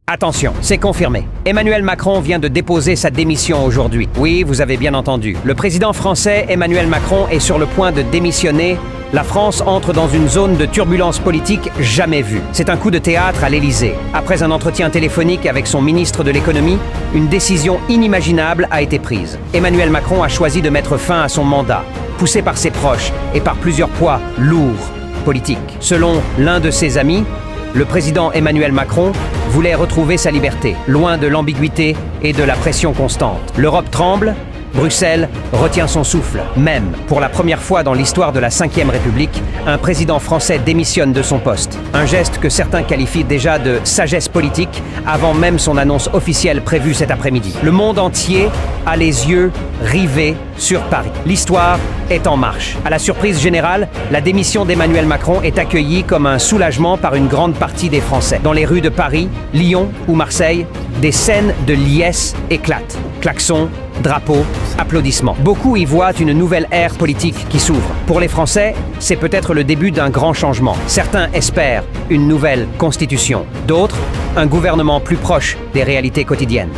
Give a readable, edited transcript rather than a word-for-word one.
Attention, c'est confirmé. Emmanuel Macron vient de déposer sa démission aujourd'hui. Oui, vous avez bien entendu. Le président français Emmanuel Macron est sur le point de démissionner. La France entre dans une zone de turbulence politique jamais vue. C'est un coup de théâtre à l'Élysée. Après un entretien téléphonique avec son ministre de l'économie, une décision inimaginable a été prise. Emmanuel Macron a choisi de mettre fin à son mandat, poussé par ses proches et par plusieurs poids lourds politiques. Selon l'un de ses amis, le président Emmanuel Macron voulait retrouver sa liberté, loin de l'ambiguïté et de la pression constante. L'Europe tremble, Bruxelles retient son souffle. Même, pour la première fois dans l'histoire de la Ve République, un président français démissionne de son poste. Un geste que certains qualifient déjà de sagesse politique avant même son annonce officielle prévue cet après-midi. Le monde entier a les yeux rivés sur Paris. L'histoire est en marche. À la surprise générale, la démission d'Emmanuel Macron est accueillie comme un soulagement par une grande partie des Français. Dans les rues de Paris, Lyon ou Marseille, des scènes de liesse éclatent. Klaxons, drapeaux, applaudissements. Beaucoup y voient une nouvelle ère politique qui s'ouvre. Pour les Français, c'est peut-être le début d'un grand changement. Certains espèrent une nouvelle constitution. D'autres, un gouvernement plus proche des réalités quotidiennes.